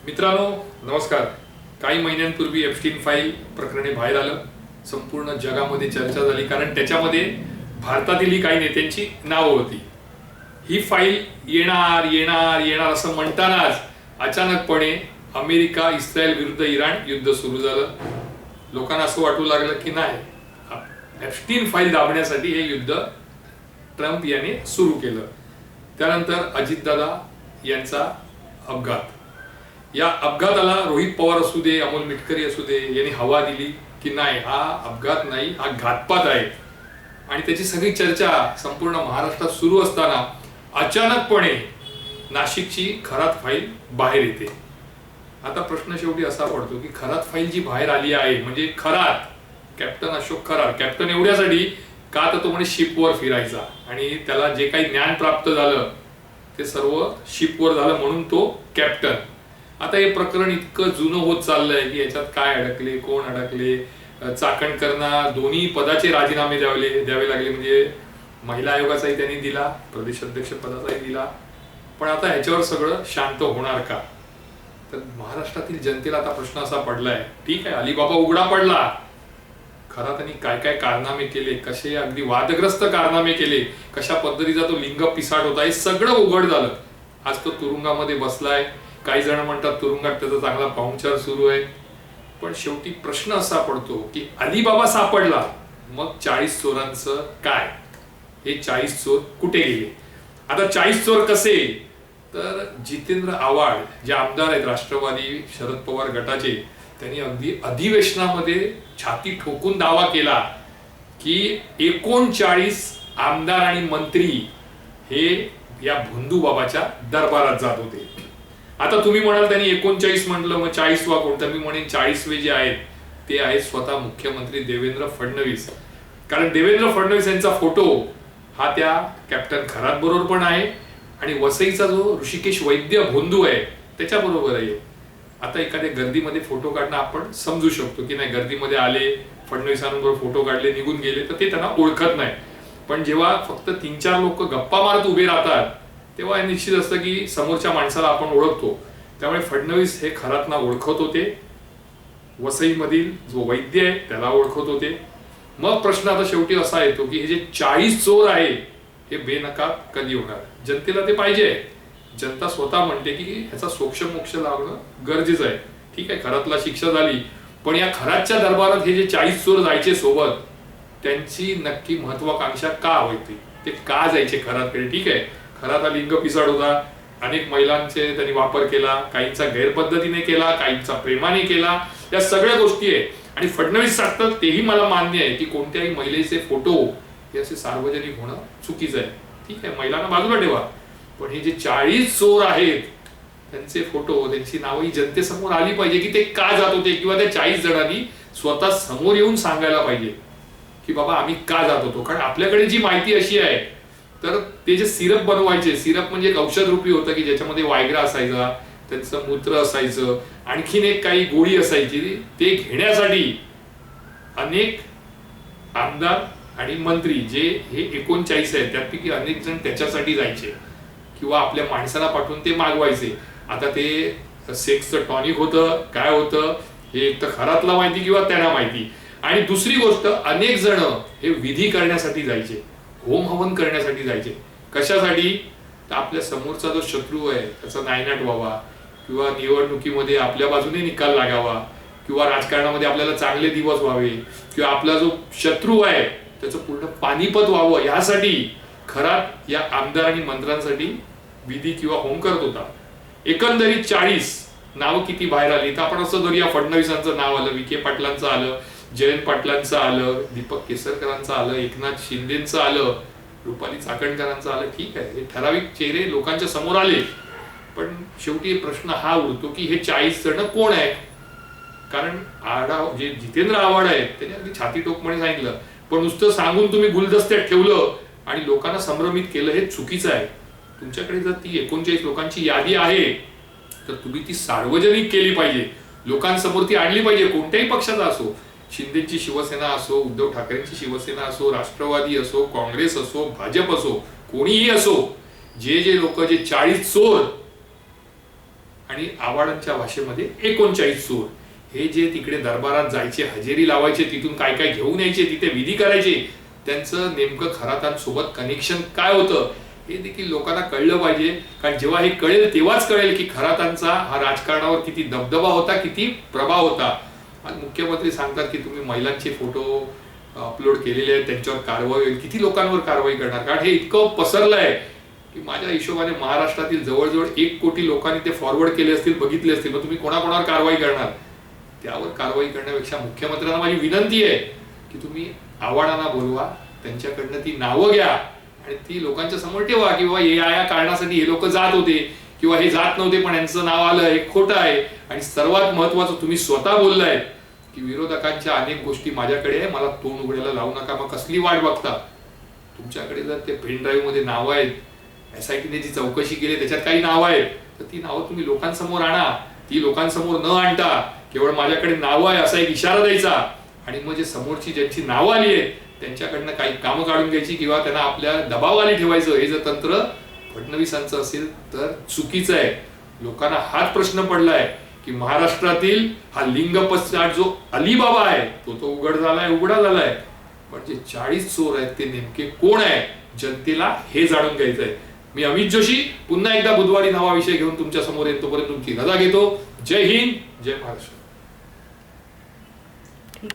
मित्रांनो नमस्कार. काही महिन्यांपूर्वी एप्स्टीन फाईल प्रकरणे बाहेर आलं. संपूर्ण जगामध्ये चर्चा झाली कारण त्याच्यामध्ये भारतातील काही नेत्यांची नावं होती. ही फाईल येणार येणार येणार असं म्हणतानाच अचानकपणे अमेरिका इस्रायल विरुद्ध इराण युद्ध सुरू झालं. लोकांना असं वाटू लागलं की नाही, एप्स्टीन फाईल दाबण्यासाठी हे युद्ध ट्रम्प याने सुरू केलं. त्यानंतर अजितदादा यांचा अपघात. या अपघाताला रोहित पवार असू दे, अमोल मिटकरी असू दे, यांनी हवा दिली की नाही, हा अपघात नाही, हा घातपात आहे. आणि त्याची सगळी चर्चा संपूर्ण महाराष्ट्रात सुरू असताना अचानकपणे नाशिकची खरात फाईल बाहेर येते. आता प्रश्न शेवटी असा पडतो की खरात फाईल जी बाहेर आली आहे म्हणजे खरात कॅप्टन अशोक खरात, कॅप्टन एवढ्यासाठी का तर तो म्हणे शिपवर फिरायचा आणि त्याला जे काही ज्ञान प्राप्त झालं ते सर्व शिपवर झालं म्हणून तो कॅप्टन. आता हे प्रकरण इतकं जुनं होत चाललंय की याच्यात काय अडकले, कोण अडकले, चाकणकरांना दोन्ही पदाचे राजीनामे द्यावे लागले. म्हणजे महिला आयोगाचाही त्यांनी दिला, प्रदेश अध्यक्ष पदाचाही दिला. पण आता ह्याच्यावर सगळं शांत होणार का? तर महाराष्ट्रातील जनतेला आता प्रश्न असा पडलाय, ठीक आहे अलिबाबा उघडा पडला, खरा त्यांनी काय काय कारनामे केले, कसे अगदी वादग्रस्त कारनामे केले, कशा पद्धतीचा तो लिंग पिसाट होता, हे सगळं उघड झालं. आज तो तुरुंगामध्ये बसलाय. काही जण म्हणतात तुरुंगात त्याचा चांगला पाहुणचार सुरू आहे. पण शेवटी प्रश्न असा पडतो की अलिबाबा सापडला, मग 40 चोरांचं काय? हे 40 चोर कुठे गेले? आता 40 चोर कसे? तर जितेंद्र आव्हाड जे आमदार आहेत राष्ट्रवादी शरद पवार गटाचे, त्यांनी अगदी अधिवेशनामध्ये छाती ठोकून दावा केला की 39 आमदार आणि मंत्री हे या भोंदू बाबाच्या दरबारात जात होते. आता तुम्ही म्हणाल त्यांनी 39 म्हटलं, मग 40 वा कोणता? मी म्हणेन 40वे जे आहेत ते आहेत स्वतः मुख्यमंत्री देवेंद्र फडणवीस. कारण देवेंद्र फडणवीस यांचा फोटो हा त्या कॅप्टन खरात बरोबर पण आहे आणि वसईचा जो ऋषिकेश वैद्य भोंदू आहे त्याच्याबरोबर आहे. आता एखाद्या गर्दीमध्ये फोटो काढणं आपण समजू शकतो की नाही, गर्दीमध्ये आले, फडणवीसांबरोबर फोटो काढले, निघून गेले, तर ते त्यांना ओळखत नाही. पण जेव्हा फक्त 3-4 लोक गप्पा मारत उभे राहतात तेव्हा निश्चित असतं की समोरच्या माणसाला आपण ओळखतो. त्यामुळे फडणवीस हे खरातना ओळखत होते, वसईमधील जो वैद्य आहे त्याला ओळखत होते. मग प्रश्न आता शेवटी असा येतो की हे जे 40 चोर आहे हे बेनकाब कधी होणार? जनतेला ते पाहिजे. जनता स्वतः म्हणते की ह्याचा सोक्ष लावणं गरजेचं आहे. ठीक आहे, खरातला शिक्षा झाली, पण या खरातच्या दरबारात हे जे 40 चोर जायचे सोबत, त्यांची नक्की महत्वाकांक्षा का होती? ते का जायचे खरातकडे? ठीक आहे, खरात हा लिंग पिसाड होता, अनेक महिलांचे त्यांनी वापर केला, काहींचा गैरपद्धतीने केला, काहींचा प्रेमाने केला, या सगळ्या गोष्टी आहे. आणि फडणवीस सांगतात तेही मला मान्य आहे की कोणत्याही महिलेचे फोटो हे असे सार्वजनिक होणं चुकीचं आहे. ठीक आहे, महिलांना बाजूला ठेवा, पण हे जे 40 चोर आहेत त्यांचे फोटो, त्यांची नावही जनतेसमोर आली पाहिजे की ते का जात होते, किंवा त्या 40 जणांनी स्वतः समोर येऊन सांगायला पाहिजे की बाबा आम्ही का जात होतो. कारण आपल्याकडे जी माहिती अशी आहे, तर ते जे सिरप बनवायचे, सिरप म्हणजे एक औषध रूपी होतं की ज्याच्यामध्ये वायग्रा असायचा, त्यांचं मूत्र असायचं, आणखीन एक काही गोळी असायची, ते घेण्यासाठी अनेक आमदार आणि मंत्री जे हे 39 आहेत त्यापैकी अनेक जण त्याच्यासाठी जायचे किंवा आपल्या माणसाला पाठवून ते मागवायचे. आता ते सेक्सचं टॉनिक होतं काय होतं हे एक तर खरातला माहिती किंवा त्यांना माहिती. आणि दुसरी गोष्ट, अनेक जण हे विधी करण्यासाठी जायचे, होम हवन करण्यासाठी जायचे. कशासाठी? तर आपल्या समोरचा जो शत्रू आहे त्याचा नायनाट व्हावा, किंवा निवडणुकीमध्ये आपल्या बाजूने निकाल लागावा, किंवा राजकारणामध्ये आपल्याला चांगले दिवस व्हावे, किंवा आपला जो शत्रू आहे त्याचं पूर्ण पानिपत व्हावं, यासाठी खरात या आमदार आणि मंत्र्यांसाठी विधी किंवा होम करत होता. एकंदरीत 40 नावं किती बाहेर आली तर आपण असं धरूया, फडणवीसांचं नाव आलं, विखे पाटलांचं आलं, जयंत पाटलांचं आलं, दीपक केसरकरांचं आलं, एकनाथ शिंदेचं आलं, रुपाली चाकणकरांचं आलं. ठीक आहे, हे ठराविक चेहरे लोकांच्या समोर आले. पण शेवटी प्रश्न हा उरतो की हे 40 जण कोण आहेत? कारण जे जितेंद्र आव्हाड आहेत त्यांनी अगदी छाती टोकपणे सांगितलं, पण नुसतं सांगून तुम्ही गुलदस्त्यात ठेवलं आणि लोकांना संभ्रमित केलं, हे चुकीचं आहे. तुमच्याकडे जर ती 39 लोकांची यादी आहे तर तुम्ही ती सार्वजनिक केली पाहिजे, लोकांसमोर ती आणली पाहिजे. कोणत्याही पक्षाचा असो, शिंदेची शिवसेना असो, उद्धव ठाकरेंची शिवसेना असो, राष्ट्रवादी असो, काँग्रेस असो, भाजप असो, कोणीही असो, जे लोक जे 40 चोर आणि आवाडांच्या भाषेमध्ये 39 चोर. हे जे तिकडे दरबारात जायचे, हजेरी लावायचे, तिथून काय काय घेऊन यायचे, तिथे विधी करायचे, त्यांचं नेमकं खरातांसोबत कनेक्शन काय होतं हे देखील लोकांना कळलं पाहिजे. कारण जेव्हा हे कळेल तेव्हाच कळेल की खरातांचा हा राजकारणावर किती दबदबा होता, किती प्रभाव होता. आज मुख्यमंत्री सांगतात की तुम्ही महिलांचे फोटो अपलोड केलेले आहेत, त्यांच्यावर कारवाई होईल. किती लोकांवर कारवाई करणार? कारण हे इतकं पसरलंय की माझ्या हिशोबाने महाराष्ट्रातील जवळजवळ 1 कोटी लोकांनी ते फॉरवर्ड केले असतील, बघितले असतील. मग तुम्ही कोणाकोणावर कारवाई करणार? त्यावर कारवाई करण्यापेक्षा मुख्यमंत्र्यांना माझी विनंती आहे की तुम्ही आवाडांना बोलवा, त्यांच्याकडनं ती नावं घ्या आणि ती लोकांच्या समोर ठेवा की बाबा या कारणासाठी हे लोक जात होते किंवा हे जात नव्हते पण यांचं नाव आलं, हे खोटं आहे. आणि सर्वात महत्वाचं तुम्ही स्वतः बोललाय की विरोधकांच्या अनेक गोष्टी माझ्याकडे आहे, मला तोंड उघडायला लावू नका. मग कसली वाट बघता? तुमच्याकडे जर ते पेन ड्राईव्ह मध्ये नावं आहेत, SITने जी चौकशी केली त्याच्यात काही नावं आहेत, तर ती नावं तुम्ही लोकांसमोर आणा. ती लोकांसमोर न आणता केवळ माझ्याकडे नावं आहे असा एक इशारा द्यायचा आणि मग जे समोरची ज्यांची नावं आली आहेत त्यांच्याकडनं काही कामं काढून घ्यायची किंवा त्यांना आपल्या दबावाखाली ठेवायचं. हे जर तंत्र फडणवीसांचं असेल तर चुकीचं आहे. लोकांना हाच प्रश्न पडलाय की महाराष्ट्रातील हा लिंगपश्चात जो अलीबाबा आहे तो उघडा झालाय, पण जे 40 चोर आहेत ते नेमके कोण आहे जनतेला हे जाणून घ्यायचंय. मी अमित जोशी पुन्हा एकदा बुधवारी नवा विषय घेऊन तुमच्या समोर येतो. तोपर्यंत तुमची रजा घेतो. जय हिंद, जय महाराष्ट्र.